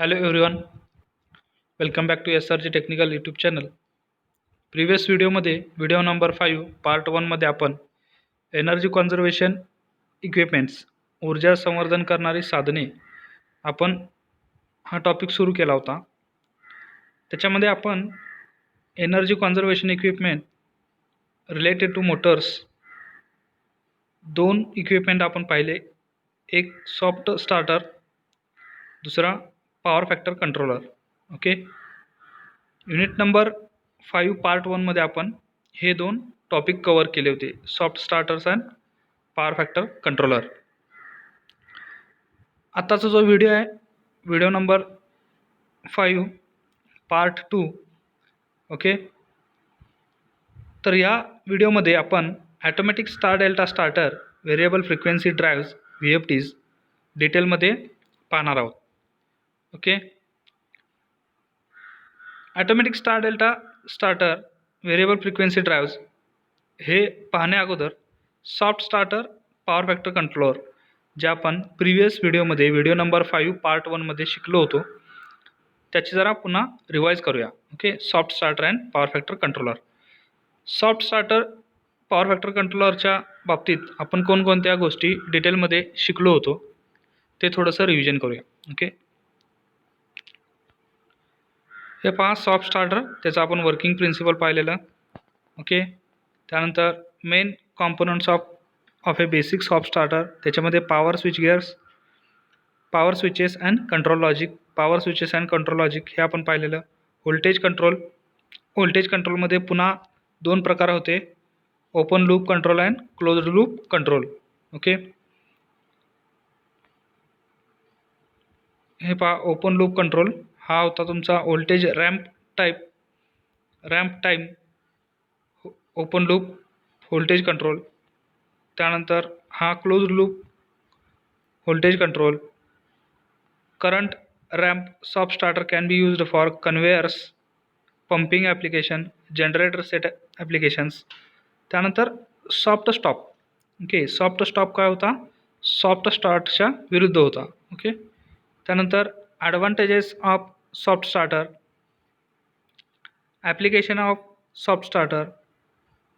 Hello everyone, welcome back to SRG technical YouTube channel. Previous व्हिडिओमध्ये video number 5 part 1 मध्ये आपण energy conservation equipments ऊर्जा संवर्धन करणारी साधने आपण हा टॉपिक सुरू केला होता. त्याच्यामध्ये आपण energy conservation equipment related to motors दोन इक्विपमेंट आपण पाहिले. एक सॉफ्ट स्टार्टर, दुसरा power factor controller. Okay, unit number 5 part 1 मध्ये आपण हे दोन टॉपिक कवर केले होते, soft starters and power factor controller. आताचा जो व्हिडिओ आहे व्हिडिओ नंबर 5 पार्ट 2. ओके, तर या व्हिडिओमध्ये आपण automatic star delta starter variable frequency drives VFDs डिटेलमध्ये पाहणार आहोत. Okay, automatic star delta starter variable frequency drives हे पाहण्या अगोदर soft starter power factor controller जे आपण प्रिव्हियस व्हिडिओमध्ये व्हिडिओ नंबर 5 पार्ट 1 मध्ये शिकलो होतो त्याची जरा पुन्हा रिवाईज करूया. Okay, soft starter and power factor controller. Soft starter power factor कंट्रोलरच्या बाबतीत आपण कोणकोणत्या गोष्टी डिटेलमध्ये शिकलो होतो ते थोडंसं रिव्हिजन करूया. ओके, हे पहा सॉफ्ट स्टार्टर, त्याचं आपण वर्किंग प्रिन्सिपल पाहिलेलं. ओके, त्यानंतर main components of a basic soft starter, त्याच्यामध्ये power switch gears, power switches and control logic, power switches and control logic हे आपण पाहिलेलं. व्होल्टेज कंट्रोल, व्होल्टेज कंट्रोलमध्ये पुन्हा दोन प्रकार होते, open loop control and closed loop control. Okay, हे पहा ओपन लूप कंट्रोल हा होता तुमचा voltage ramp time open loop voltage control. त्यानंतर हा closed loop voltage control. Current ramp soft starter can be used for conveyors, pumping application, generator set applications. त्यानंतर soft stop. Okay, soft stop काय होता, soft स्टार्टच्या विरुद्ध होता. Okay, त्यानंतर advantages of soft starter, application of soft starter,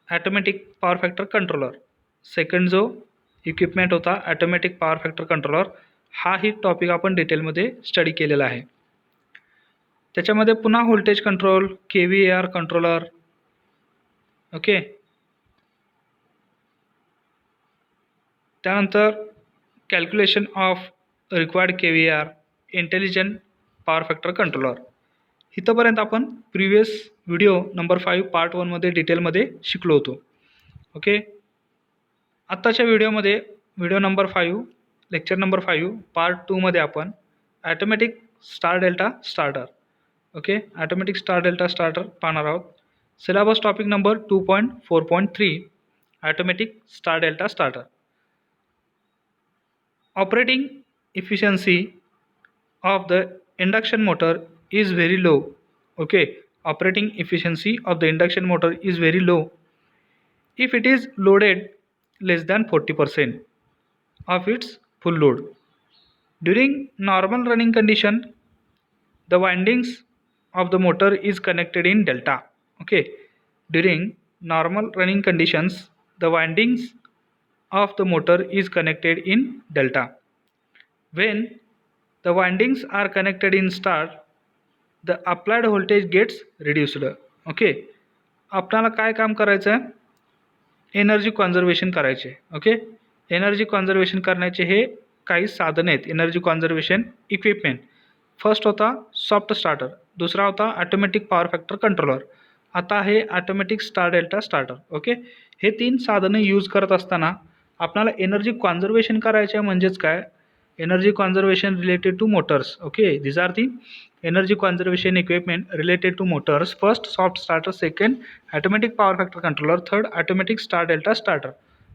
automatic power factor controller. Second जो equipment होता automatic power factor controller, हाही टॉपिक आपण डिटेलमध्ये स्टडी केलेला आहे. त्याच्यामध्ये पुन्हा voltage control, KVAR controller. Okay, त्यानंतर calculation of required KVAR, intelligent power factor controller. इथंपर्यंत आपण प्रिव्हियस व्हिडिओ नंबर 5 पार्ट 1 मध्ये डिटेलमध्ये शिकलो होतो. ओके, आत्ताच्या व्हिडिओमध्ये video number 5 lecture number 5 part 2 मध्ये आपण automatic star delta starter, okay, automatic star delta starter पाहणार आहोत. Syllabus topic number 2.4.3 automatic star delta starter. Operating efficiency of the induction motor is very low. Okay, operating efficiency of the induction motor is very low if it is loaded less than 40% of its full load. During normal running condition, the windings of the motor is connected in delta. Okay, during normal running conditions, the windings of the motor is connected in delta. When the windings are connected in star, the applied voltage gets reduced. Okay, आपल्याला काय काम करायचं आहे, energy conservation करायचे. Okay, energy conservation करण्याचे हे काही साधने आहेत, एनर्जी कॉन्झर्वेशन इक्विपमेंट. फर्स्ट होता सॉफ्ट स्टार्टर, दुसरा होता ॲटोमॅटिक पॉवर फॅक्टर कंट्रोलर, आता हे automatic star delta starter. Okay, हे तीन साधने यूज करत असताना आपल्याला एनर्जी कॉन्झर्वेशन करायचे म्हणजेच काय, energy conservation related to motors. Okay, these are the energy conservation equipment related to motors. First soft starter, second automatic power factor controller, third automatic star delta starter.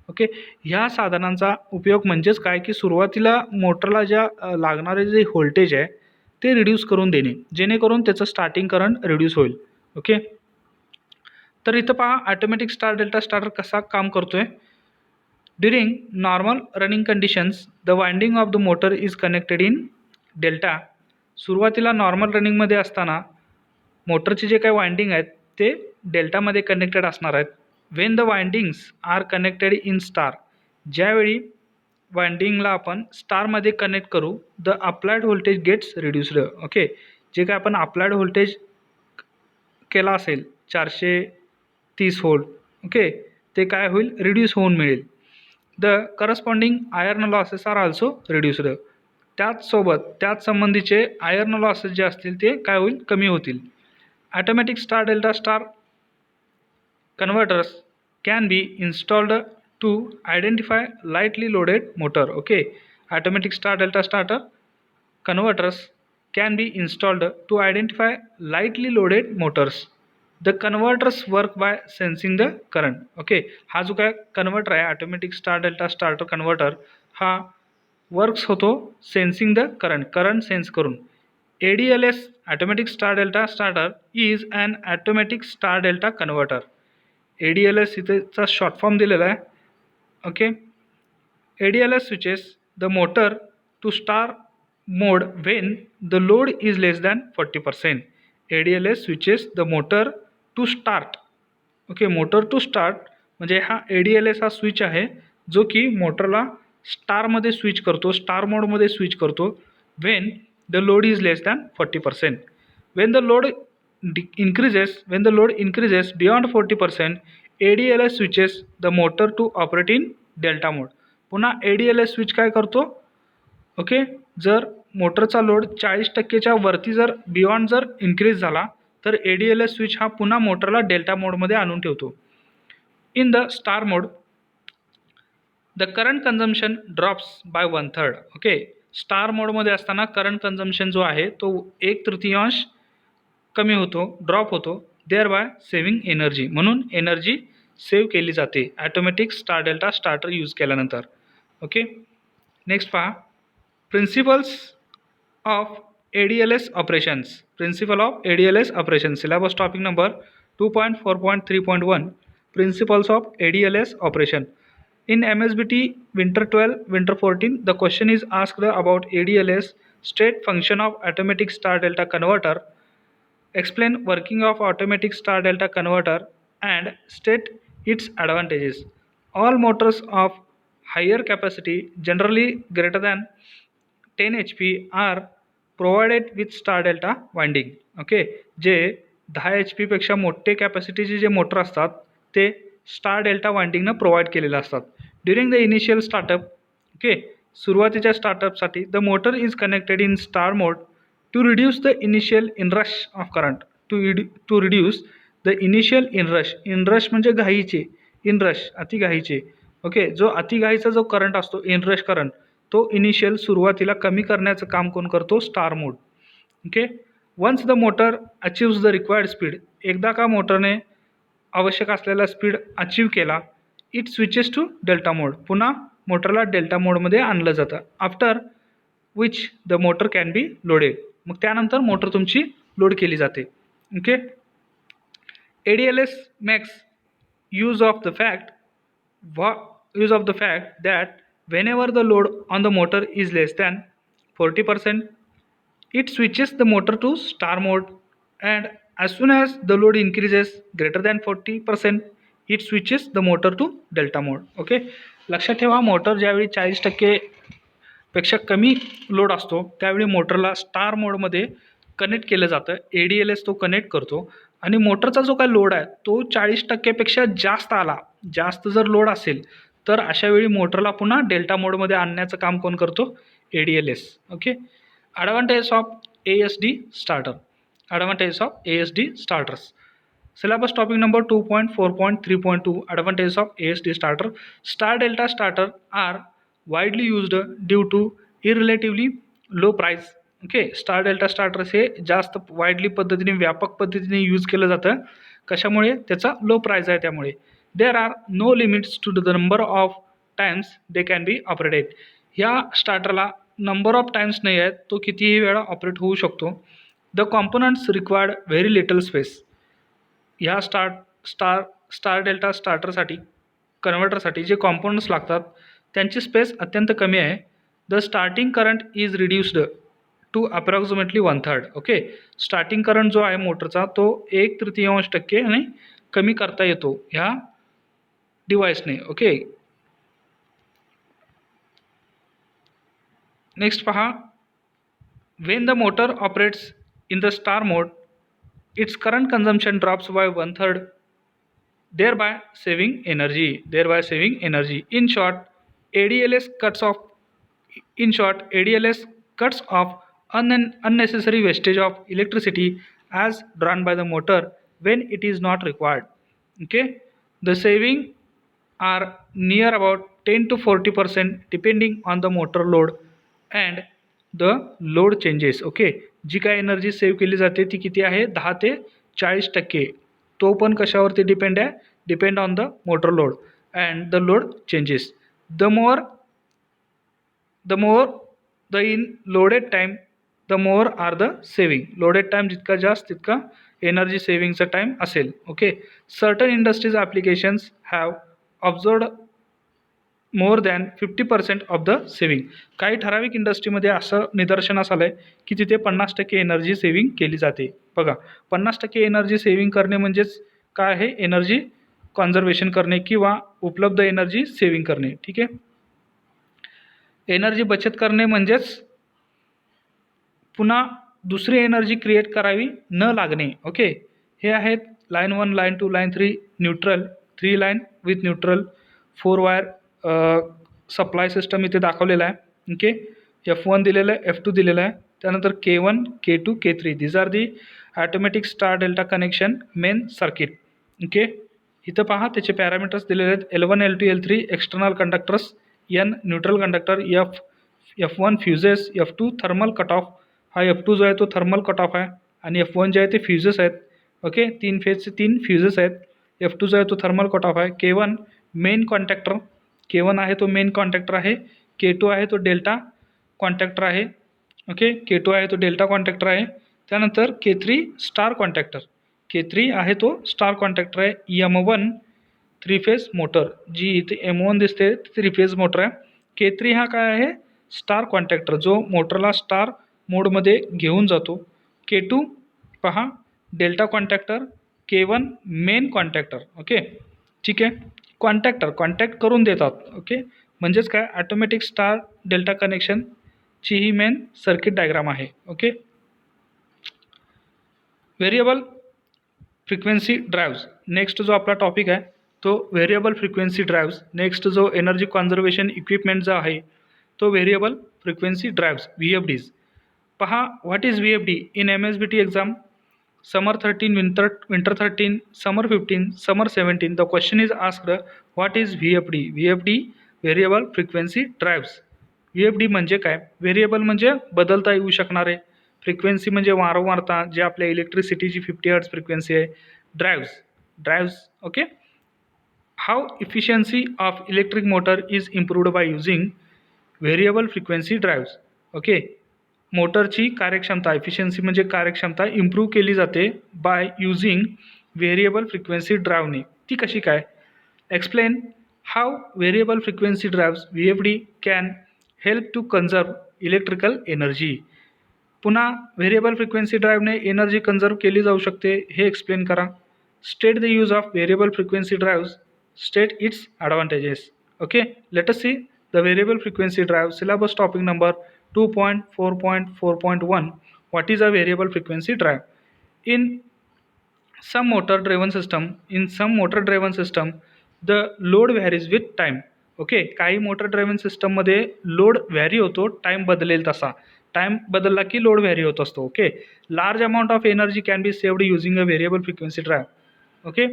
Okay, ह्या साधनांचा उपयोग म्हणजेच काय की सुरुवातीला मोटरला ज्या लागणारे जे व्होल्टेज आहे ते रिड्यूस करून देणे, जेणेकरून त्याचं स्टार्टिंग करंट रिड्यूस होईल. ओके, तर इथं पहा ऑटोमॅटिक स्टार डेल्टा स्टार्टर कसा काम करतोय. During normal running conditions, the winding of the motor is connected in delta. सुरुवातीला नॉर्मल रनिंगमध्ये असताना मोटरचे जे काही वाइंडिंग आहेत ते डेल्टामध्ये कनेक्टेड असणार आहेत. When the windings are connected in star, ज्यावेळी वाइंडिंगला आपण स्टारमध्ये कनेक्ट करू, the applied voltage gets reduced. Okay, जे काय आपण अप्लाइड व्होल्टेज केला असेल 430 व्होल्ट, ओके, ते काय होईल, रिड्यूस होऊन मिळेल. The corresponding iron losses are also reduced. त्याच संबंधीचे आयर्न लॉसेस जे असतील ते काय होईल, कमी होतील. Automatic star delta star converters can be installed to identify lightly loaded motor. Okay, automatic star delta starter converters can be installed to identify lightly loaded motors. The converters work by sensing the current. Okay, हा जो काय converter आहे automatic star delta starter converter, हा works होतो sensing the current sense करून. ADLS automatic star delta starter is an automatic star delta converter. ADLS इथेचा short form दिलेला आहे. Okay, ADLS switches the motor to star mode when the load is less than 40%. ADLS switches the motor to start. Okay, motor to start म्हणजे हा ADLS हा switch आहे जो की मोटरला स्टारमध्ये स्विच करतो, स्टार मोडमध्ये स्विच करतो Wien the load is less than 40%. Wien the load increases beyond 40%, ADLS switches the motor to operate in delta mode. पुन्हा ADLS स्विच काय करतो, ओके, जर मोटरचा लोड 40%च्या वरती जर बियॉन्ड जर इन्क्रीज झाला तर ADLS स्विच हा पुन्हा मोटरला डेल्टा मोडमध्ये आणून ठेवतो. In the star mode the current consumption drops by 1/3. Okay, star मोडमध्ये असताना करंट कन्झम्पशन जो आहे तो 1/3 कमी होतो, ड्रॉप होतो, देअर बाय सेव्हिंग एनर्जी, म्हणून एनर्जी सेव्ह केली जाते automatic star delta starter use केल्यानंतर. ओके, नेक्स्ट पहा, principles of ADLS operations. Principle of ADLS operation, syllabus topic number 2.4.3.1, principles of ADLS operation. In MSBT Winter 12, Winter 14, the question is asked about ADLS, state function of automatic star delta converter, explain working of automatic star delta converter and state its advantages. All motors of higher capacity, generally greater than 10 HP, are provided with star delta winding. Okay, जे 10 HP पेक्षा मोठे कॅपॅसिटीचे जे motor असतात ते star delta वाइंडिंगनं provide केलेले असतात. During the initial startup, okay, सुरुवातीच्या स्टार्टअपसाठी the motor is connected in star mode to reduce the initial inrush of current. To reduce the initial inrush म्हणजे घाईचे, इनरश अतिघाईचे. ओके, जो अतिघाईचा जो करंट असतो इनरश करंट, तो इनिशियल सुरुवातीला कमी करण्याचं काम कोण करतो, star mode. Okay, once the motor achieves the required speed, एकदा का मोटरने आवश्यक असलेला स्पीड अचीव केला, it switches to delta mode, पुन्हा मोटरला डेल्टा मोडमध्ये आणलं जातं. After which the motor can be loaded, मग त्यानंतर मोटर तुमची लोड केली जाते. Okay, ADLS makes use of the fact that whenever the load on the motor is less than 40%, it switches the motor to star mode, and as soon as the load increases greater than 40%, it switches the motor to delta mode. Okay, लक्षात ठेवा, motor ज्यावेळी 40% पेक्षा कमी load असतो त्यावेळी मोटरला star मोडमध्ये connect केलं जातं. ADLS तो कनेक्ट करतो आणि मोटरचा जो काय लोड आहे तो 40% पेक्षा जास्त जर लोड असेल तर अशावेळी मोटरला पुन्हा डेल्टा मोडमध्ये आणण्याचं काम कोण करतो, ADLS. Okay, advantage of ASD starter. Advantage of ASD starters, syllabus topic number 2.4.3.2, advantage of ASD starter. Star delta starter are widely used due to relatively low price. Okay, star delta starters हे जास्त widely पद्धतीने, व्यापक पद्धतीने use केलं जातं. कशामुळे, त्याचा low price आहे त्यामुळे. There are no limits to the number of times they can be operated. ह्या स्टार्टरला नंबर ऑफ टाइम्स नाही आहेत, तो कितीही वेळा ऑपरेट होऊ शकतो. The components required very little space. ह्या स्टार डेल्टा स्टार्टरसाठी, कन्व्हर्टरसाठी जे कॉम्पोनंट्स लागतात त्यांची स्पेस अत्यंत कमी आहे. The starting current is reduced to approximately 1/3. Okay. Starting current जो आहे मोटरचा तो 1/3 आणि कमी करता येतो ह्या डिव्हाइसने. ओके. नेक्स्ट पहा, when the motor operates in the star mode, its current consumption drops by 1/3, thereby saving energy. In short, ADLS cuts off unnecessary wastage of electricity as drawn by the motor when it is not required. Okay, the saving are near about 10 to 40% depending on the motor load and the load changes. Okay, जी काय energy save केली जाते ती किती आहे, 10 ते 40%. तो पण कशावरती डिपेंड आहे, depend on the motor load and the load changes. The more the in loaded time the more are the saving. Loaded time जितका जास्त तितका एनर्जी सेविंगचा टाईम असेल. Okay. Certain industries applications have observed more than 50% of the saving. काही ठराविक इंडस्ट्रीमध्ये असं निदर्शनास आलं आहे की तिथे 50% एनर्जी सेविंग केली जाते. बघा, 50% एनर्जी सेविंग करणे म्हणजेच काय आहे, एनर्जी कॉन्झर्वेशन करणे किंवा उपलब्ध एनर्जी सेविंग करणे. ठीक आहे. एनर्जी बचत करणे म्हणजेच पुन्हा दुसरी एनर्जी क्रिएट करावी न लागणे. ओके. हे आहेत line 1, line 2, line 3 neutral, 3 line with neutral, 4 wire supply system इथे दाखवलेला आहे. ओके. F1 दिलेलं आहे, F2 दिलेलं आहे. त्यानंतर K1, K2, K3 these are the automatic star delta connection main circuit. Okay. इथं पहा त्याचे पॅरामीटर्स दिलेले आहेत. L1, L2, L3 external conductors, N neutral conductor, F1 फ्युजेस, F2 thermal cut off. हा F2 जो आहे तो थर्मल कट ऑफ आहे आणि F1 जे आहे ते फ्युजेस आहेत. ओके. 3 फेजचे 3 फ्युजेस आहेत. F2 जो आहे तो थर्मल कट ऑफ आहे. K1 मेन कॉन्टॅक्टर, K1 आहे तो मेन कॉन्टॅक्टर आहे. K2 आहे तो डेल्टा कॉन्टॅक्टर आहे. ओके. K2 आहे तो डेल्टा कॉन्टॅक्टर आहे. त्यानंतर K3 स्टार कॉन्टॅक्टर, K3 आहे तो स्टार कॉन्टॅक्टर आहे. M1 थ्री फेज मोटर, जी इथे M1 दिसते थ्री फेज मोटर आहे. K3 हा काय आहे, स्टार कॉन्टॅक्टर जो मोटरला स्टार मोडमध्ये घेऊन जातो. K2 पहा डेल्टा कॉन्टॅक्टर, K1 मेन कॉन्टॅक्टर. ओके. ठीक आहे. कॉन्टॅक्ट करून देतात. ओके. म्हणजेच काय, ॲटोमॅटिक स्टार डेल्टा कनेक्शनची ही मेन सर्किट डायग्राम आहे. Okay. Variable frequency drives, next जो आपला टॉपिक आहे तो व्हेरिएबल फ्रिक्वेन्सी ड्राईव्स. नेक्स्ट जो एनर्जी कॉन्झर्वेशन इक्विपमेंट जो आहे तो व्हेरिएबल फ्रिक्वेन्सी ड्राईव्स, VFDs. पहा, what is VFD in MSBT exam, summer 13, winter 13, summer 15, summer 17. The question is asked what is VFD. VFD variable frequency drives. VFD म्हणजे काय, variable म्हणजे बदलता येऊ शकणारे, फ्रिक्वेन्सी म्हणजे वारंवारता जे आपल्या इलेक्ट्रिसिटीची 50 हर्ट्ज फ्रिक्वेन्सी आहे. Drives. Okay. How efficiency of electric motor is improved by using variable frequency drives. Okay. मोटरची कार्यक्षमता, इफिशियन्सी म्हणजे कार्यक्षमता इम्प्रूव्ह केली जाते बाय युझिंग व्हेरिएबल फ्रिक्वेन्सी ड्राईव्हने. ती कशी काय, explain how variable frequency drives VFD can help to conserve electrical energy. पुन्हा व्हेरिएबल फ्रिक्वेन्सी ड्राईव्हने एनर्जी कन्झर्व केली जाऊ शकते हे एक्सप्लेन करा. State the use of variable frequency drives, state it's advantages. Okay. Let us see the variable frequency drive. Syllabus topic number 2.4.4.1. What is a variable frequency drive? In some motor driven system, the load varies with time. Okay. काही motor driven सिस्टममध्ये load vary होतो, time बदलेल तसा. Time बदलला की load vary होत असतो. Okay. Large amount of energy can be saved using a variable frequency drive. Okay.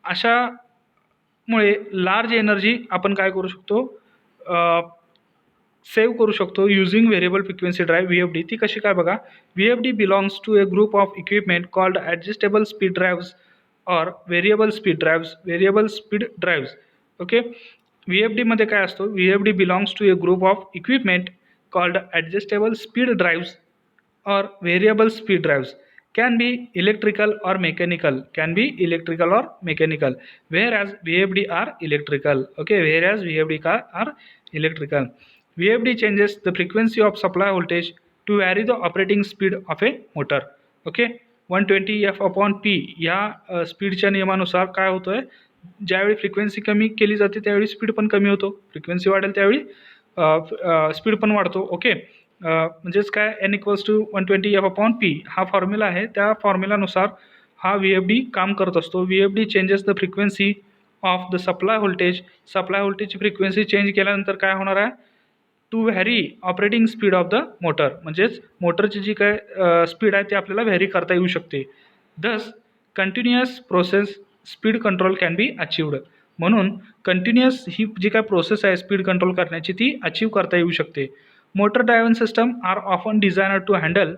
अशामुळे लार्ज एनर्जी आपण काय करू शकतो, सेव्ह करू शकतो using variable frequency drive VFD. ती कशी काय बघा, VFD belongs to a group of equipment called adjustable speed drives or variable speed drives. Okay. VFD मध्ये काय असतो, VFD belongs to a group of equipment called adjustable speed drives or variable speed drives. can be electrical or mechanical, whereas VFD are electrical. Okay, whereas VFD are electrical. VFD changes the frequency of supply voltage to vary the operating speed of a motor. Okay, 120F/P या स्पीडच्या नियमानुसार काय होतं आहे, ज्यावेळी frequency कमी केली जाते त्यावेळी स्पीड पण कमी होतो, फ्रिक्वेन्सी वाढेल त्यावेळी स्पीड पण वाढतो. ओके, म्हणजेच काय N=120F/P हा फॉर्म्युला आहे. त्या फॉर्म्युलानुसार हा VFD काम करत असतो. VFD changes the frequency of the supply voltage. Supply व्होल्टेजची फ्रिक्वेन्सी चेंज केल्यानंतर काय होणार आहे, to vary operating speed of the motor. म्हणजेच मोटरची जी काय स्पीड आहे ती आपल्याला व्हॅरी करता येऊ शकते. दस continuous process speed control can be अचिव्ड. म्हणून कंटिन्युअस ही जी काय प्रोसेस आहे स्पीड कंट्रोल करण्याची ती अचीव करता येऊ शकते. Motor driven system are often designer to handle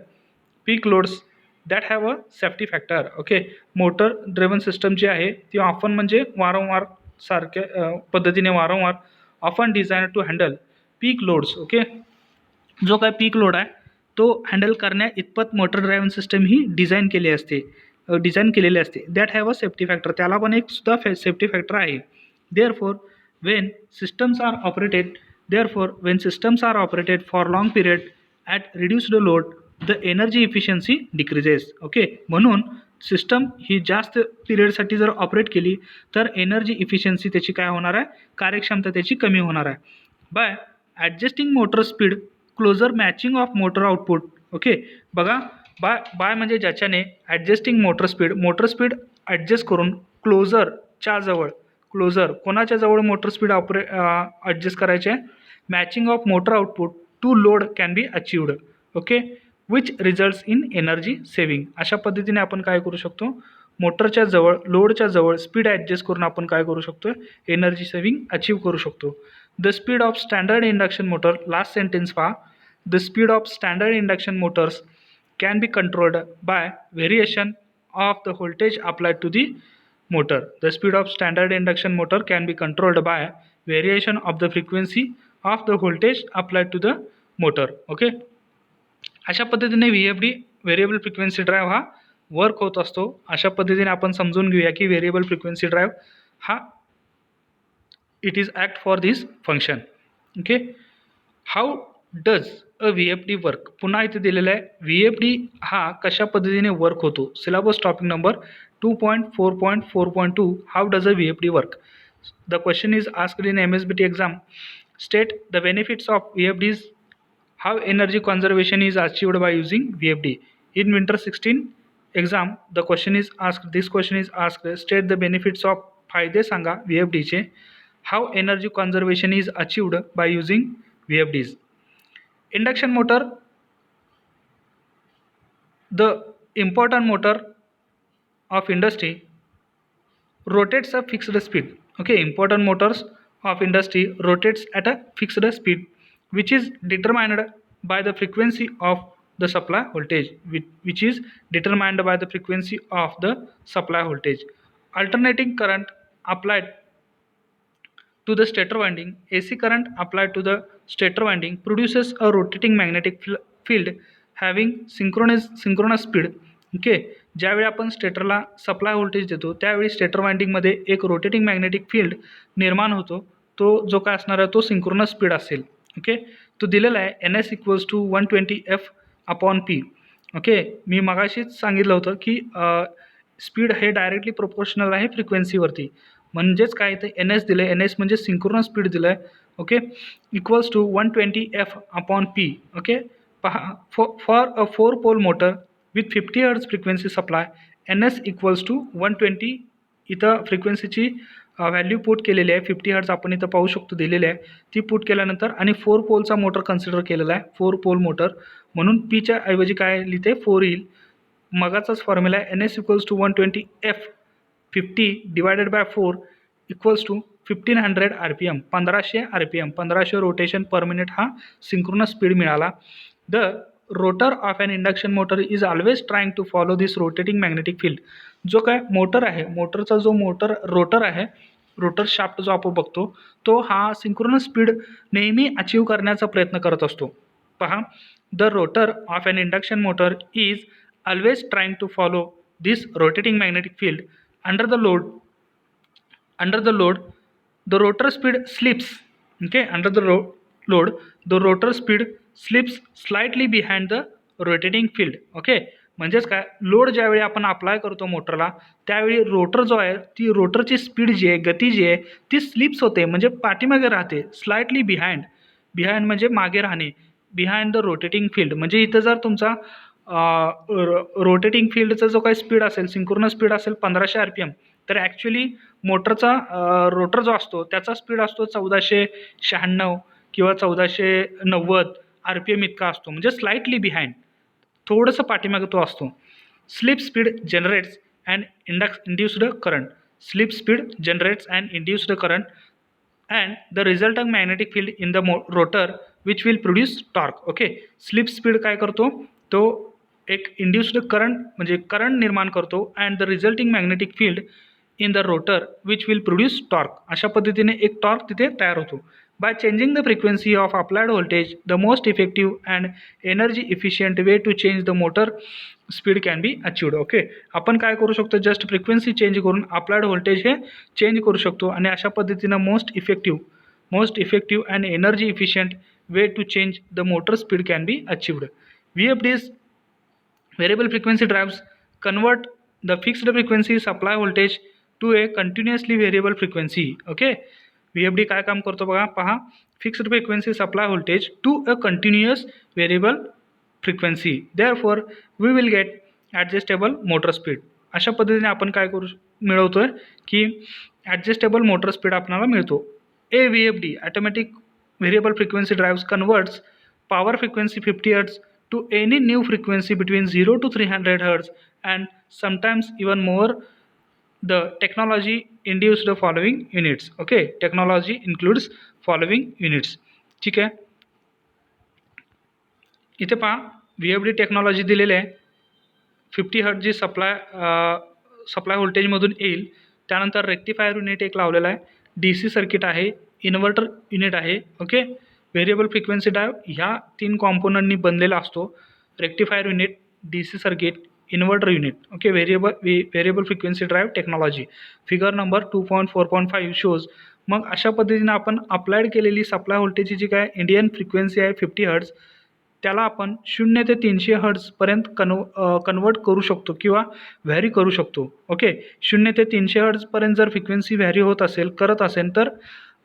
peak loads that have a safety factor. Okay, motor driven system जी आहे ती ऑफन म्हणजे वारंवार सारख्या पद्धतीने वारंवार often designer to handle peak loads. Okay, जो काय पीक लोड आहे तो हँडल करण्या इतपत मोटर ड्रायव्हन सिस्टम ही डिझाईन केलेली असते. That have a safety factor, त्याला पण एक सुद्धा सेफ्टी फॅक्टर आहे. Therefore when systems R operated for long period at reduced load the energy efficiency decreases. Okay, म्हणून सिस्टम ही जास्त पिरियडसाठी जर ऑपरेट केली तर एनर्जी इफिशियन्सी त्याची काय होणार आहे, कार्यक्षमता त्याची कमी होणार आहे. By adjusting motor speed closer matching of motor output. Okay, बघा, बाय म्हणजे ज्याच्याने ॲडजस्टिंग मोटर स्पीड ॲडजस्ट करून क्लोजर कोणाच्या जवळ मोटर स्पीड ॲडजस्ट करायचे, matching of motor output to load can be achieved. Okay, which results in energy saving. अशा पद्धतीने आपण काय करू शकतो, मोटरच्या जवळ लोडच्या जवळ स्पीड ॲडजस्ट करून आपण काय करू शकतो, एनर्जी सेव्हिंग अचीव करू शकतो. The speed of standard induction motor, last sentence पहा, the speed of standard induction motors can be controlled by variation of the voltage applied to the motor. The speed of standard induction motor can be controlled by variation of the frequency of the voltage applied to the motor. Okay, अशा पद्धतीने VFD variable frequency drive हा work होत असतो. अशा पद्धतीने आपण समजून घेऊया की व्हेरिएबल फ्रिक्वेन्सी ड्राईव्ह हा it is act for this function. Okay, how does a VFD work. पुन्हा इथे दिलेलं आहे VFD हा कशा पद्धतीने वर्क होतो. Syllabus topic number 2.4.4.2 how does a VFD work. The question is asked in MSBT exam. State the benefits of VFDs. How energy conservation is achieved by using VFD. In winter 16 exam the question is asked, this question is asked, state the benefits of. फायदे सांगा VFD चे. How energy conservation is achieved by using VFDs. Induction motor, the important motor of industry, rotates a fixed speed. Okay, important motors of industry rotates at a fixed speed which is determined by the frequency of the supply voltage, which is determined by the frequency of the supply voltage. Alternating current applied to the stator winding, AC current applied to the stator winding produces a rotating magnetic field having synchronous speed. Okay, ज्यावेळी आपण स्टेटरला supply voltage देतो त्यावेळी stator वाइंडिंगमध्ये एक rotating magnetic field निर्माण होतो. तो जो काय असणार आहे तो सिंक्रोनस स्पीड असेल. ओके, तो दिलेला आहे NS=120F/P. ओके, मी मगाशीच सांगितलं होतं की स्पीड हे डायरेक्टली प्रोपोर्शनल आहे फ्रिक्वेन्सीवरती. म्हणजेच काय ते NS दिलं आहे, NS म्हणजे सिंक्रोनस स्पीड दिलं आहे. Okay, =120F/P. ओके, पहा, for a 4 pole motor with 50 hertz frequency supply NS=120. इथं फ्रिक्वेन्सीची व्हॅल्यू पुट केलेली आहे 50 हर्ट्ज, आपण इथं पाहू शकतो दिलेली आहे. ती पुट केल्यानंतर आणि 4 पोलचा मोटर कन्सिडर केलेला आहे, 4 पोल मोटर, म्हणून पीच्या ऐवजी काय लिहिते 4 येईल. मगाचाच फॉर्म्युला आहे NS=120F50 divided by 4 =1500 RPM, 1500 RPM, 1500 rotation per minute हा सिंक्रोनस स्पीड मिळाला. The rotor of an induction motor is always trying to follow this rotating magnetic field. जो काय मोटर आहे, मोटरचा जो रोटर आहे, रोटर शाफ्ट जो आपण बघतो तो हा सिंक्रोनस स्पीड नेहमी अचीव करण्याचा प्रयत्न करत असतो. पहा, the rotor of an induction motor is always trying to follow this rotating magnetic field under the load the rotor speed slips. Okay, under the load the rotor speed slips slightly behind the rotating field. Okay, म्हणजेच काय, load ज्यावेळी आपण apply करतो मोटरला त्यावेळी rotor जो आहे ती रोटरची स्पीड जी आहे, गती जी आहे ती स्लिप्स होते, म्हणजे पाठीमागे राहते. स्लाइटली बिहाइंड, बिहाइंड म्हणजे मागे राहणे, बिहाइंड द रोटेटिंग फील्ड. म्हणजे इथं जर तुमचा रोटेटिंग फील्डचा जो काही स्पीड असेल, सिंक्रोनस स्पीड असेल 1500 RPM, तर ॲक्च्युली मोटरचा रोटर जो असतो त्याचा स्पीड असतो 1496 किंवा 1490 RPM इतका असतो, म्हणजे स्लाइटली बिहाइंड, थोडंसं पाठीमागे तो असतो. Slip speed generates and induced current. Slip speed generates and induced current and the resultant magnetic field in the rotor which will produce torque. Okay, slip speed काय करतो, तो एक इंड्युस्ड करंट म्हणजे current निर्माण करतो and the resulting magnetic field in the rotor which will produce torque. अशा पद्धतीने एक टॉर्क तिथे तयार होतो. By changing the frequency of applied voltage the most effective and energy efficient way to change the motor speed can be achieved. Okay, आपण काय करू शकतो, जस्ट फ्रिक्वेन्सी चेंज करून अप्लाइड व्होल्टेज हे चेंज करू शकतो आणि अशा पद्धतीनं most effective and energy efficient way to change the motor speed can be achieved. VFDs, variable frequency drives, convert the fixed frequency supply voltage to a continuously variable frequency. Okay, VFD काय काम करतो बघा, पहा, fixed frequency supply voltage to a continuous variable frequency, therefore we will get adjustable motor speed. अशा पद्धतीने आपण काय करू मिळवतोय की ॲडजस्टेबल मोटर स्पीड आपल्याला मिळतो. ए VFD automatic variable frequency drives converts power frequency 50 Hz to any new frequency between 0 to 300 Hz and sometimes even more. The technology induced the following units. Okay, technology includes following units. ठीक आहे, इथे पहा VFD technology दिलेली आहे. 50 Hz जी supply व्होल्टेजमधून येईल. त्यानंतर rectifier unit एक लावलेला आहे, DC सर्किट आहे, इन्व्हर्टर युनिट आहे. ओके, व्हेरिएबल फ्रिक्वेन्सी ड्राईव्ह ह्या 3 कॉम्पोनंटनी बनलेला असतो. Rectifier unit, DC circuit, inverter unit. Okay, variable frequency drive technology. Figure number 2.4.5 shows. मग अशा पद्धतीने आपण अप्लाइड केलेली सप्लाय व्होल्टेजची जी काय इंडियन फ्रिक्वेन्सी आहे 50 Hz, त्याला आपण 0 ते 300 हर्ट्झपर्यंत कन्वर्ट करू शकतो किंवा व्हॅरी करू शकतो. ओके, 0 ते 300 हर्ट्झपर्यंत जर फ्रिक्वेन्सी व्हॅरी होत असेल, करत असेल, तर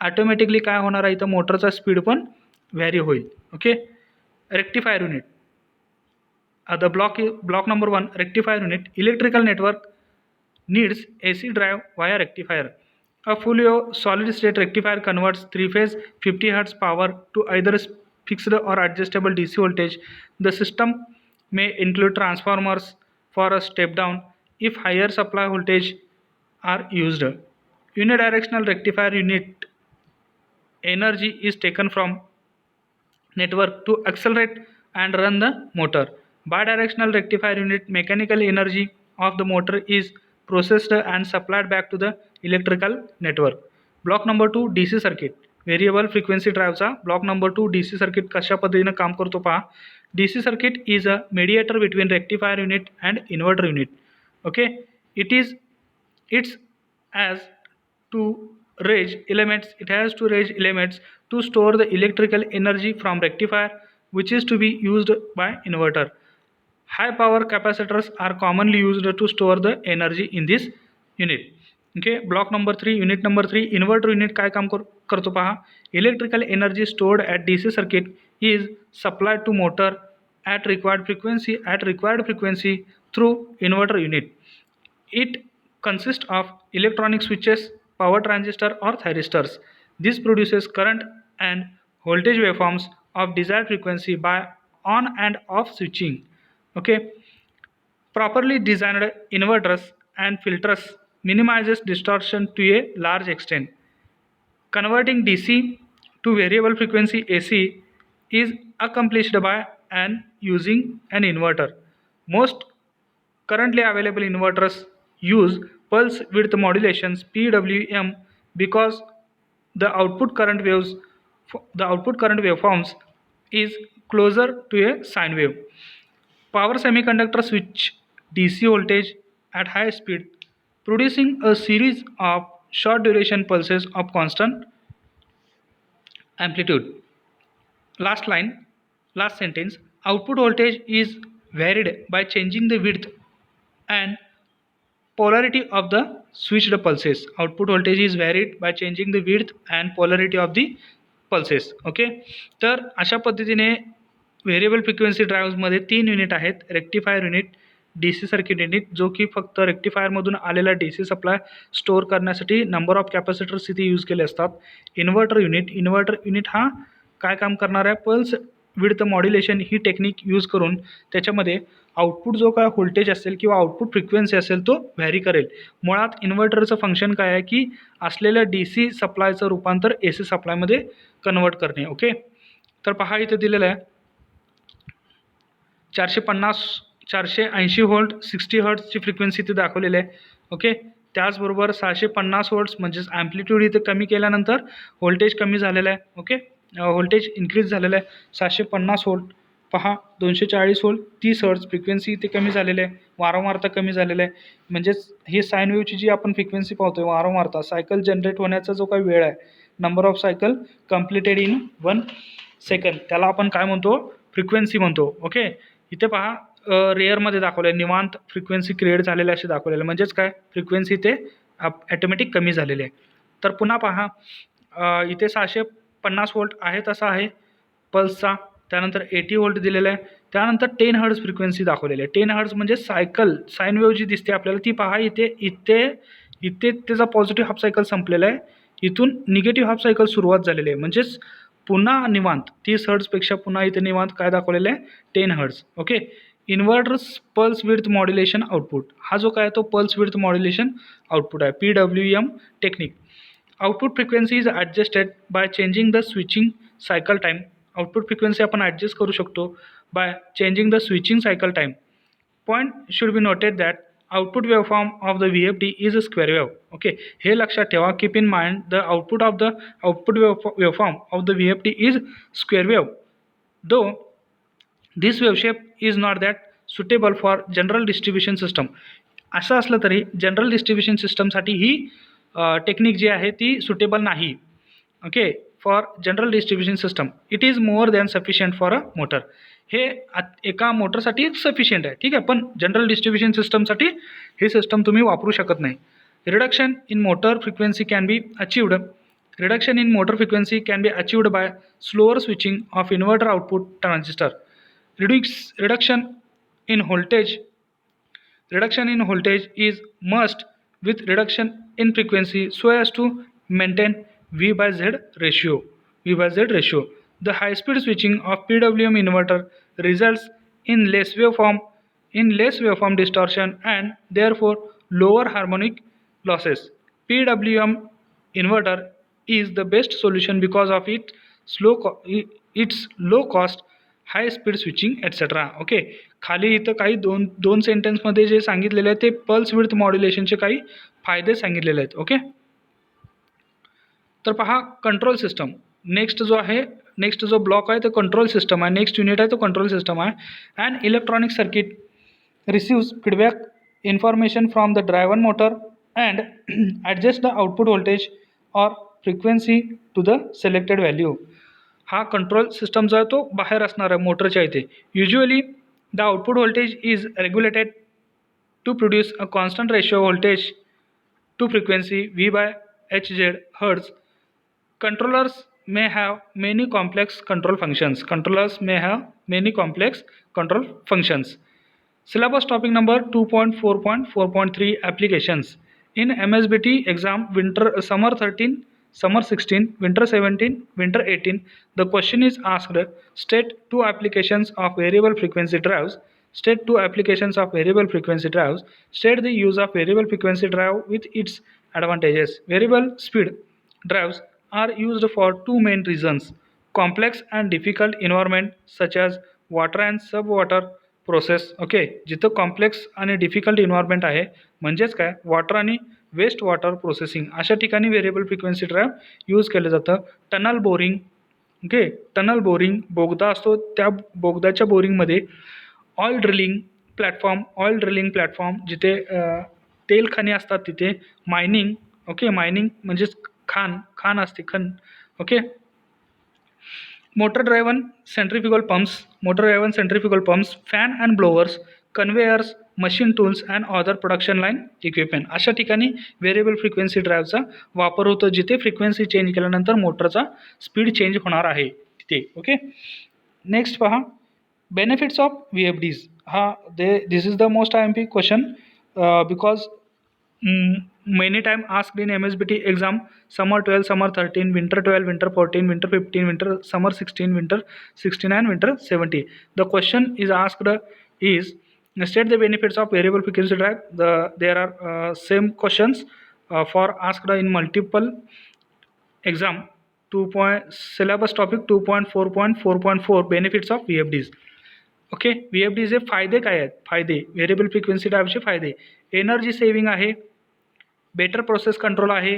ऑटोमॅटिकली काय होणार आहे, इथं मोटरचा स्पीड पण व्हॅरी होईल. Okay, rectifier unit. The block number 1 rectifier unit. Electrical network needs AC drive via rectifier. A fully solid state rectifier converts 3-phase 50 Hz power to either fixed or adjustable DC voltage. The system may include transformers for a step down if higher supply voltage are used. Unidirectional rectifier unit energy is taken from network to accelerate and run the motor. Bidirectional rectifier unit mechanical energy of the motor is processed and supplied back to the electrical network. Block number 2 DC circuit. Variable frequency ड्राईव्हचा block number 2 DC circuit कशा पद्धतीने काम करतो पहा. DC circuit is a mediator between rectifier unit and inverter unit. Okay, it's as to it has to raise elements to store the electrical energy from rectifier which is to be used by inverter. High power capacitors are commonly used to store the energy in this unit. Okay, block number 3 unit number 3 inverter unit काय काम करतो पहा. Electrical energy stored at DC circuit is supplied to motor at required frequency through inverter unit. It consists of electronic switches, power transistor or thyristors. This produces current and voltage waveforms of desired frequency by on and off switching. Okay, properly designed inverters and filters minimizes distortion to a large extent. Converting DC to variable frequency AC is accomplished by using an inverter. Most currently available inverters use pulse width modulations PWM because the output current waveforms is closer to a sine wave. Power semiconductor switch DC voltage at high speed, producing a series of short duration pulses of constant amplitude. Last line, Last sentence, output voltage is varied by changing the width and polarity of the switched pulses. Output voltage is varied by changing the width and polarity of the pulses. Okay, तर अशा पद्धतीने variable frequency ड्राईव्हमध्ये 3 unit आहेत. Rectifier unit, D C circuit unit जो की फक्त रेक्टिफायरमधून आलेला डी सी सप्लाय स्टोअर करण्यासाठी नंबर ऑफ कॅपॅसिटर्स इथे यूज केले असतात. इन्व्हर्टर युनिट हा काय काम करणार आहे, पल्स विड्थ मॉड्युलेशन ही टेक्निक यूज करून त्याच्यामध्ये आउटपुट जो काय व्होल्टेज असेल किंवा आउटपुट फ्रिक्वेन्सी असेल तो व्हॅरी करेल. मुळात इन्व्हर्टरचं फंक्शन काय आहे की असलेल्या डी सी सप्लायचं रूपांतर ए सी सप्लायमध्ये कन्वर्ट करणे. ओके, तर पहा इथे दिलेलं आहे 480 व्होल्ट 60 हर्ट्जची फ्रिक्वेन्सी इथे दाखवलेली आहे. ओके, त्याचबरोबर 650 व्होल्ट्स म्हणजेच ॲम्प्लिट्यूड इथे कमी केल्यानंतर व्होल्टेज कमी झालेलं आहे. ओके, व्होल्टेज इन्क्रीज झालेलं आहे 750 व्होल्ट. पहा 240 व्होल्ट 30 हर्ट्ज फ्रिक्वेन्सी इथे कमी झालेली आहे, वारंवारता कमी झालेला आहे. म्हणजेच ही साईन वेव्हची जी आपण फ्रिक्वेन्सी पाहतोय वारंवारता, सायकल जनरेट होण्याचा जो काही वेळ आहे, number of cycle completed in 1 second, त्याला आपण काय म्हणतो, फ्रिक्वेन्सी म्हणतो. ओके, इथे पहा रेअरमध्ये दाखवलं आहे, निवांत फ्रिक्वेन्सी क्रिएट झालेली अशी दाखवलेलं आहे. म्हणजेच काय, फ्रिक्वेन्सी इथे ॲटोमॅटिक कमी झालेली आहे. तर पुन्हा पहा इथे 650 व्होल्ट आहे तसा आहे पल्सचा, त्यानंतर 80 व्होल्ट दिलेला आहे, त्यानंतर 10 हर्ट्ज फ्रिक्वेन्सी दाखवलेली आहे. 10 हर्ट्ज म्हणजे सायकल साईन वेव्ह जी दिसते आपल्याला ती पहा इथे इथे इथे त्याचा पॉझिटिव्ह हाफ सायकल संपलेला आहे, इथून निगेटिव्ह हाफ सायकल सुरुवात झालेली आहे. म्हणजेच पुन्हा निवांत 30 हर्ट्जपेक्षा पुन्हा इथे निवांत काय दाखवलेलं आहे, 10 hertz. Okay, inverters pulse width modulation output, हा जो काय तो पल्स विड्थ मॉड्युलेशन आउटपुट आहे, PWM technique. Output frequency is adjusted by changing the switching cycle time. Output frequency आपण ॲडजस्ट करू शकतो by changing the switching cycle time. Point should be noted that output waveform of the VFD is a square wave. Okay, हे लक्षात ठेवा, keep in mind the output waveform of the VFD is square wave, though this wave shape is not that suitable for general distribution system. असं असलं तरी general distribution सिस्टमसाठी ही technique जी आहे ती suitable नाही. Okay, for general distribution system it is more than sufficient for a motor. हे एका मोटरसाठी सफिशियंट आहे, ठीक आहे, पण जनरल डिस्ट्रीब्युशन सिस्टमसाठी ही सिस्टम तुम्ही वापरू शकत नाही. Reduction in motor frequency can be achieved. Reduction in motor frequency can be achieved by slower switching off inverter output transistor. Reduction in voltage is must with reduction in frequency so as to maintain V by Z ratio. The high speed switching of PWM inverter results in less waveform distortion and therefore lower harmonic losses. PWM inverter is the best solution because of its low cost, high speed switching etcetera. Okay, खाली इथं काही दोन सेंटेन्समध्ये जे सांगितलेले आहे ते pulse width मॉड्युलेशनचे काही फायदे सांगितलेले आहेत. ओके, तर पहा कंट्रोल सिस्टम नेक्स्ट जो ब्लॉक आहे तो कंट्रोल सिस्टम आहे, नेक्स्ट युनिट आहे तो कंट्रोल सिस्टम आहे. And electronic circuit receives feedback information from the driven motor and adjust the output voltage or frequency to the selected value. हा control system जो आहे तो बाहेर असणार आहे मोटरच्या इथे. Usually the output voltage is regulated to produce a constant ratio voltage to frequency V/Hz hertz. Controllers may have many complex control functions. Syllabus topic number 2.4.4.3 applications. In MSBT exam summer 16, winter 17, winter 18, the question is asked, state two applications of variable frequency drives. State the use of variable frequency drive with its advantages. Variable speed drives are used for two main reasons: complex and difficult environment such as water and subwater process. Okay, जिथं complex आणि difficult environment आहे म्हणजेच काय water आणि waste water processing अशा ठिकाणी variable frequency drive use केलं जातं. Tunnel boring. Okay, tunnel boring बोगदा असतो, त्या बोगदाच्या बोरिंगमध्ये ऑइल ड्रिलिंग प्लॅटफॉर्म जिथे तेल खाणी असतात तिथे. मायनिंग. ओके, मायनिंग म्हणजेच खाण असते. Okay, motor driven centrifugal pumps, fan and blowers, conveyors, machine tools and other production line equipment. अशा ठिकाणी व्हेरिएबल फ्रिक्वेन्सी ड्राईव्हचा वापर होतो जिथे फ्रिक्वेन्सी चेंज केल्यानंतर मोटरचा स्पीड चेंज होणार आहे तिथे. ओके, नेक्स्ट पहा, benefits of VFDs. This is the most IMP question because many time asked in MSBT exam, summer 12, summer 13, winter 12, winter 14, winter 15, winter summer 16, winter 16 and winter 70. The question is asked is state the benefits of variable frequency drive. There are same questions for asked in multiple exam. 2 syllabus topic 2.4.4.4 benefits of VFDs. Okay, VFDचे फायदे काय आहेत? फायदे, variable frequency ड्राईव्हचे फायदे, energy saving आहे, better process control आहे,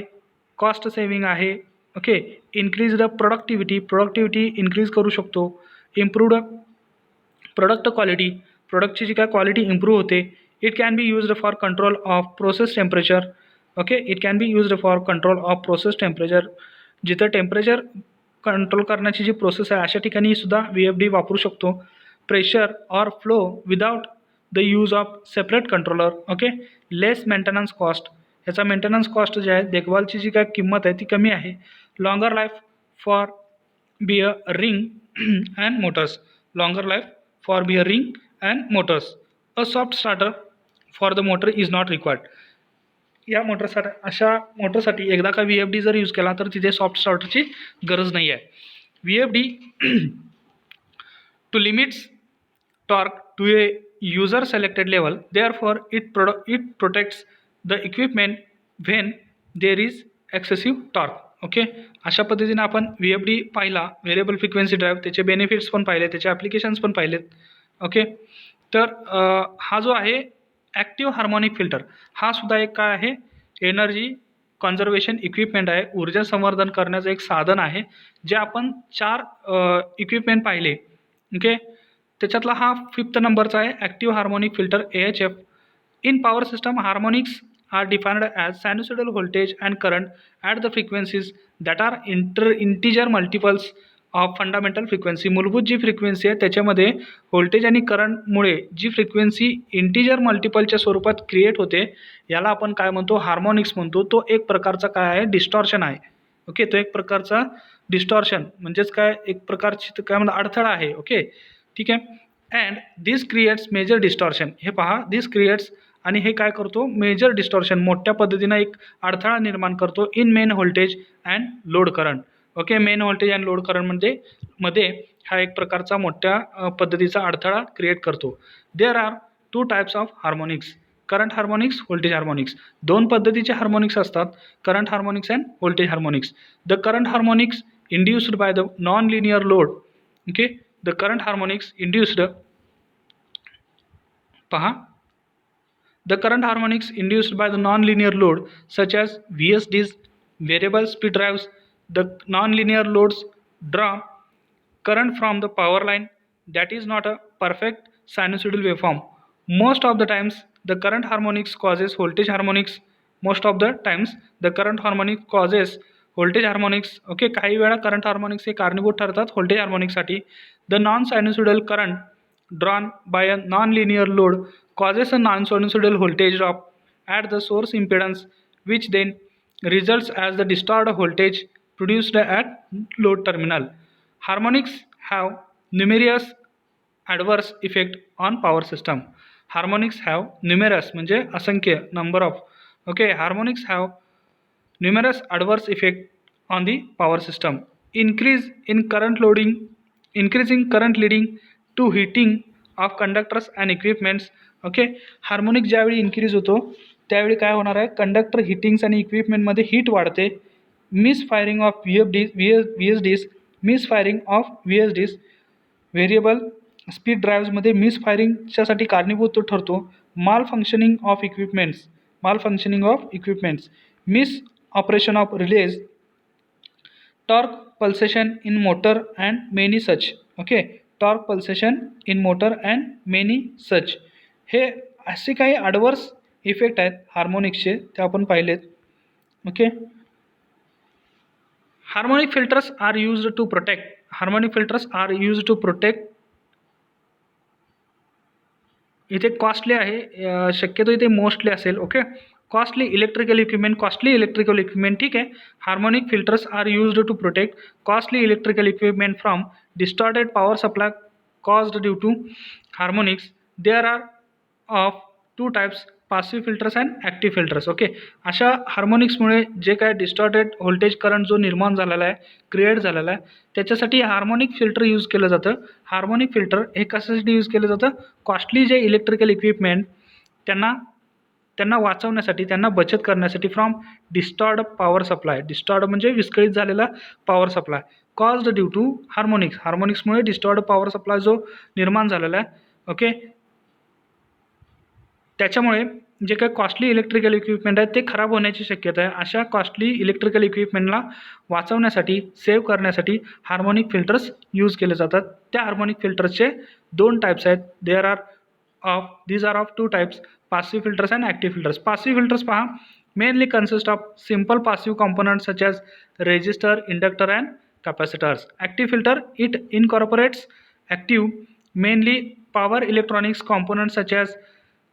cost saving आहे. Okay, increase the productivity increase करू शकतो, इम्प्रूव्ड प्रोडक्ट क्वालिटी, प्रोडक्टची जी काय क्वालिटी इम्प्रूव्ह होते. It can be used for control of process temperature. Okay, it can be used for control of process temperature. जिथं temperature control करण्याची जी process आहे अशा ठिकाणी सुद्धा VFD वापरू शकतो. प्रेशर और flow without the use of separate controller. Okay, less maintenance cost, याचा मेंटेनन्स कॉस्ट जे आहे देखभालची जी काय किंमत आहे ती कमी आहे. Longer life for bearing and Motors, longer life for bearing and Motors. A soft starter for the motor is not required. या मोटरसाठी, अशा मोटरसाठी एकदा का VFD जर यूज केला तर तिथे सॉफ्ट स्टार्टरची गरज नाही आहे. VFD to limits torque to a user selected level, therefore it protects the equipment when there is excessive torque. Okay, अशा पद्धतीने आपण VFD पाहिला, व्हेरिएबल फ्रिक्वेन्सी ड्राईव्ह, त्याचे बेनिफिट्स पण पाहिले, त्याचे ॲप्लिकेशन्स पण पाहिलेत. ओके, तर हा जो आहे ॲक्टिव्ह हार्मोनिक फिल्टर, हा सुद्धा एक काय आहे, एनर्जी कॉन्झर्वेशन इक्विपमेंट आहे, ऊर्जा संवर्धन करण्याचं एक साधन आहे. जे आपण 4 इक्विपमेंट पाहिले. ओके, त्याच्यातला हा 5th नंबरचा आहे, active harmonic filter AHF. In power system harmonics are defined as sinusoidal voltage and current at the frequencies that are integer multiples of fundamental frequency. मूलभूत जी फ्रिक्वेन्सी आहे त्याच्यामध्ये व्होल्टेज आणि करंटमुळे जी फ्रिक्वेन्सी इंटिजर मल्टिपलच्या स्वरूपात क्रिएट होते याला आपण काय म्हणतो, हार्मोनिक्स म्हणतो. तो एक प्रकारचा काय आहे, डिस्टॉर्शन आहे. ओके, तो एक प्रकारचा डिस्टॉर्शन म्हणजेच काय, एक प्रकारची काय म्हणतात, अडथळा आहे. ओके, ठीक आहे. And this creates major distortion. हे पहा, दिस क्रिएट्स, आणि हे काय करतो, मेजर डिस्टॉर्शन, मोठ्या पद्धतीनं एक अडथळा निर्माण करतो in main voltage and load current. Okay, main voltage and load current मध्ये हा एक प्रकारचा मोठ्या पद्धतीचा अडथळा क्रिएट करतो. There are 2 types of harmonics, current harmonics, voltage harmonics. 2 पद्धतीचे हार्मोनिक्स असतात, current harmonics and voltage harmonics. The current harmonics induced by the non linear load. Okay, the current harmonics induced, पहा, the current harmonics induced by the non-linear load such as VSDs, variable speed drives. The non-linear loads draw current from the power line that is not a perfect sinusoidal waveform. Most of the times the current harmonics causes voltage harmonics. Most of the times the current harmonic causes voltage harmonics. Okay, काही वेळा current harmonics हे कारणीभूत ठरतात voltage हार्मोनिक्ससाठी. The non sinusoidal current drawn by a non linear load causes a non-sinusoidal voltage drop at the source impedance, which then results as the distorted voltage produced at load terminal. Harmonics have numerous adverse effect on power system. Harmonics have numerous म्हणजे असंख्य, number of. Okay, harmonics have numerous adverse effect on the power system. Increasing current leading to heating of conductors and equipments. Okay, harmonic ज्यावेळी increase होतो त्यावेळी काय होणार आहे, conductor heatings आणि इक्विपमेंटमध्ये हीट वाढते. Misfiring of VSDs, misfiring of VSDs, variable speed ड्राईव्हमध्ये मिसफायरिंगच्यासाठी कारणीभूत ठरतो. Malfunctioning of equipments, misoperation of relays, torque pulsation in motor and many such. Okay, torque pulsation in motor and many such. हे असे काही adverse effect आहेत हार्मोनिक्सचे, ते आपण पाहिलेत. Okay, harmonic filters are used to protect harmonic filters are use to protect, इथे costly आहे, शक्यतो इथे मोस्टली असेल. Okay, costly electrical equipment. ठीक आहे. Harmonic filters are used to protect costly electrical equipment from distorted power supply caused due to harmonics. There are of two types, passive filters and active filters. Okay, अशा हार्मोनिक्समुळे जे काय distorted voltage current जो निर्माण झालेला आहे, create झालेला आहे, त्याच्यासाठी हार्मोनिक फिल्टर यूज केलं जातं. हार्मोनिक फिल्टर हे कशासाठी यूज केलं जातं? कॉस्टली जे इलेक्ट्रिकल इक्विपमेंट त्यांना वाचवण्यासाठी, त्यांना बचत करण्यासाठी from distort power supply. Distort म्हणजे विस्कळीत झालेला power supply. Caused due to हार्मोनिक्समुळे डिस्टॉर्ड पॉवर सप्लाय जो निर्माण झालेला आहे, ओके, त्याच्यामुळे जे काही कॉस्टली इलेक्ट्रिकल इक्विपमेंट आहेत ते खराब होण्याची शक्यता आहे. अशा कॉस्टली इलेक्ट्रिकल इक्विपमेंटला वाचवण्यासाठी, सेव्ह करण्यासाठी हार्मोनिक फिल्टर्स यूज केले जातात. त्या हार्मोनिक फिल्टर्सचे 2 टाइप्स आहेत. These are of 2 types, passive filters and active filters. Passive filters पहा, mainly consist of simple passive components such as resistor, inductor and capacitors. Active filter, it incorporates active, mainly power electronics components such as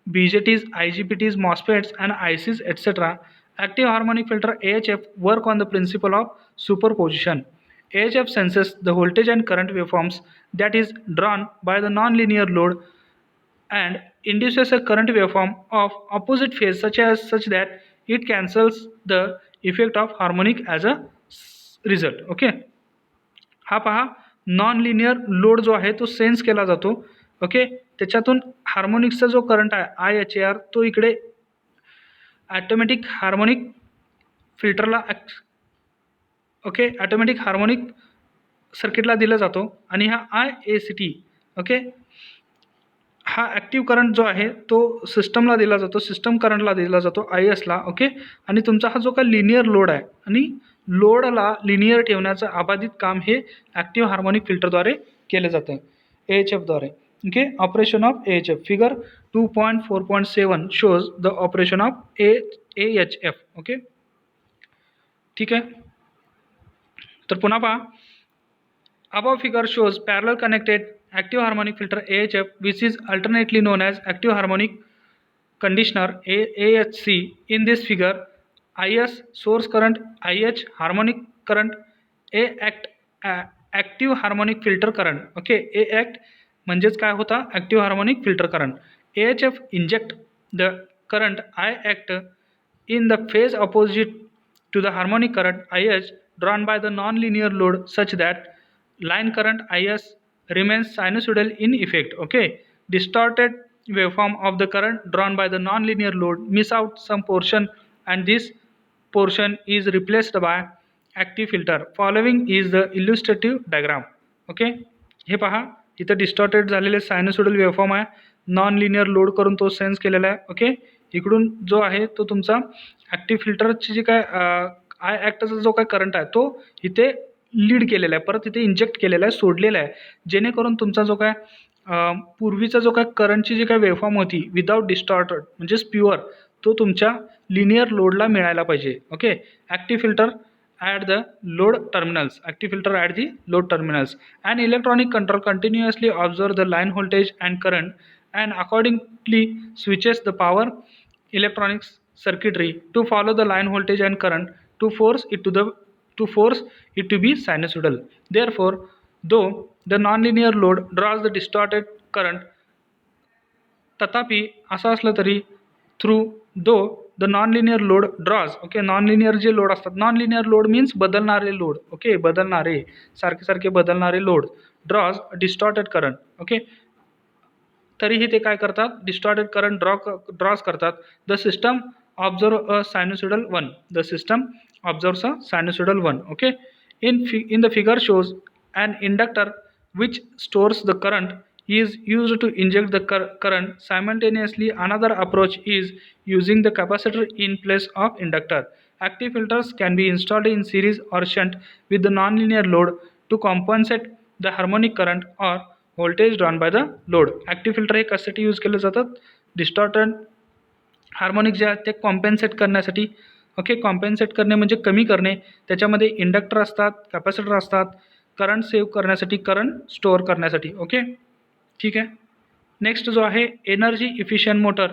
BJTs, IGBTs, MOSFETs and ICs, etc. Active harmonic filter AHF work on the principle of superposition. AHF senses the voltage and current waveforms that is drawn by the non-linear load and induces a current waveform of opposite phase such that it cancels the effect of harmonic as a result. Okay, हा पहा non linear load जो आहे तो sense केला जातो. Okay, त्याच्यातून हार्मोनिक्सचा जो current आहे IHAR तो इकडे automatic harmonic फिल्टरला okay automatic harmonic सर्किटला दिला जातो आणि हा IACT ओके हा ॲक्टिव्ह करंट जो आहे तो सिस्टमला दिला जातो, सिस्टम करंटला दिला जातो ISला. ओके, आणि तुमचा हा जो काही लिनियर लोड आहे आणि लोडला लिनियर ठेवण्याचं अबाधित काम हे ॲक्टिव्ह हार्मोनिक फिल्टरद्वारे केलं जातं, AHFद्वारे. Okay, operation of AHF. Figure 2.4.7 shows the operation of AHF. Okay, ठीक आहे. तर पुन्हा पहा, above figure shows parallel connected active harmonic filter AHF, which is alternately known as active harmonic conditioner AHC. In this figure, IS source current, IH harmonic current, A act active harmonic filter current. Okay, A act म्हणजेच काय होता? active harmonic filter current. AHF inject the current I act in the phase opposite to the harmonic current IH drawn by the non-linear load such that line current IS remains sinusoidal in effect. Okay, distorted waveform of the current drawn by the non-linear load miss out some portion and this portion is replaced by active filter. Following is the illustrative diagram. Okay, हे पहा इथं distorted झालेले सायनोसोडल waveform आहे, non linear load करून तो sense केलेला आहे. Okay, इकडून जो आहे तो तुमचा ॲक्टिव्ह फिल्टरची जी काय आय ॲक्टचा जो काय करंट आहे तो इथे लीड केलेला आहे, परत इथे इंजेक्ट केलेला आहे, सोडलेला आहे, जेणेकरून तुमचा जो काय पूर्वीचा जो काय करंटची जी काय वेव्हफॉर्म होती विदाउट डिस्टॉर्टेड म्हणजेच प्युअर, तो तुमच्या लिनियर लोडला मिळायला पाहिजे. Okay, active filter at the load terminals. Active filter at the load terminals. An electronic control continuously observes the line voltage and current and accordingly switches the power electronics circuitry to follow the line voltage and current to force it to be sinusoidal. Therefore, though the nonlinear load draws the distorted current, तथापि असं असलं तरी through though the nonlinear load draws. Okay, nonlinear जे load असतात, nonlinear load means बदलणारे load. Okay, बदलणारे सारखे बदलणारे load draws distorted current. Okay, तरीही ते काय करतात? डिस्टॉर्टेड करंट ड्रॉज करतात. The system observe a sinusoidal one. The system observes a sinusoidal one. Okay, in the figure shows an inductor which stores the current is used to inject the current. Simultaneously, another approach is using the capacitor in place of inductor. Active filters can be installed in series or shunt with the nonlinear load to compensate the harmonic current or voltage drawn by the load. Active filter हे कशासाठी use केले जातात? Distorted harmonic जे आहेत ते compensate करण्यासाठी. Okay, compensate करणे म्हणजे कमी करणे. त्याच्यामध्ये इंडक्टर असतात, कॅपॅसिटर असतात, करंट सेव्ह करण्यासाठी, करंट स्टोअर करण्यासाठी. ओके, ठीक आहे. नेक्स्ट जो आहे एनर्जी इफिशियंट मोटर,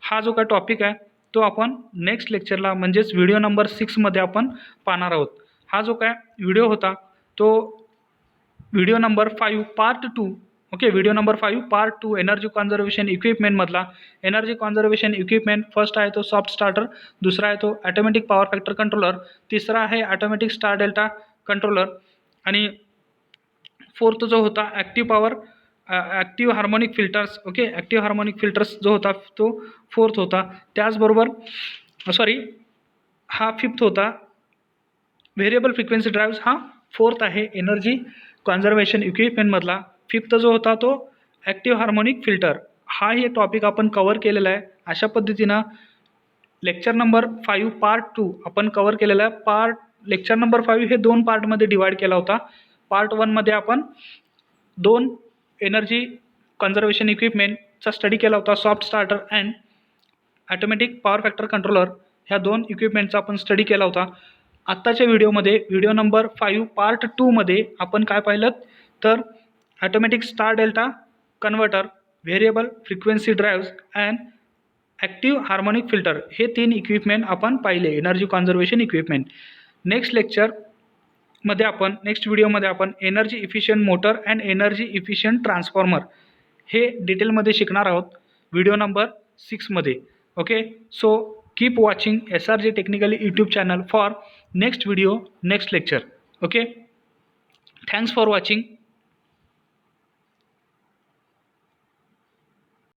हा जो काय टॉपिक आहे तो आपण नेक्स्ट लेक्चरला म्हणजेच व्हिडिओ नंबर 6मध्ये आपण पाहणार आहोत. हा जो काय व्हिडिओ होता तो video number 5 part 2. Okay, video number 5 part 2 energy conservation इक्विपमेंटमधला. एनर्जी कॉन्झर्वेशन इक्विपमेंट फर्स्ट आहे तो सॉफ्ट स्टार्टर, दुसरा आहे तो ॲटोमॅटिक पॉवर फॅक्टर कंट्रोलर, तिसरा आहे ॲटोमॅटिक स्टार डेल्टा कंट्रोलर आणि फोर्थ जो होता active harmonic filters. Okay, active harmonic filters जो होता तो फोर्थ होता. त्याचबरोबर हा फिफ्थ होता. व्हेरिएबल फ्रिक्वेन्सी ड्राईव्स हा फोर्थ आहे एनर्जी कॉन्झर्वेशन इक्विपमेंटमधला. फिफ्थ जो होता तो ॲक्टिव्ह हार्मोनिक फिल्टर. हाही टॉपिक आपण कवर केलेला आहे. अशा पद्धतीनं लेक्चर नंबर 5 पार्ट 2 आपण कवर केलेला आहे. लेक्चर नंबर 5 हे 2 पार्टमध्ये डिवाइड केला होता. पार्ट 1मध्ये आपण 2 एनर्जी कॉन्झर्वेशन इक्विपमेंटचा स्टडी केला होता, soft starter and automatic power factor controller. ह्या 2 इक्विपमेंटचा आपण स्टडी केला होता. आत्ताच्या व्हिडिओमध्ये व्हिडिओ नंबर 5 पार्ट 2मध्ये आपण काय पाहिलं तर automatic star delta converter, variable frequency drives and active harmonic filter हे 3 इक्विपमेंट आपण पाहिले, एनर्जी कॉन्झर्वेशन इक्विपमेंट. नेक्स्ट व्हिडिओमध्ये आपण energy efficient motor and energy efficient transformer हे डिटेलमध्ये शिकणार आहोत व्हिडिओ नंबर 6मध्ये. Okay, so keep watching SRJ technically YouTube channel for next video, next lecture. Okay, thanks for watching.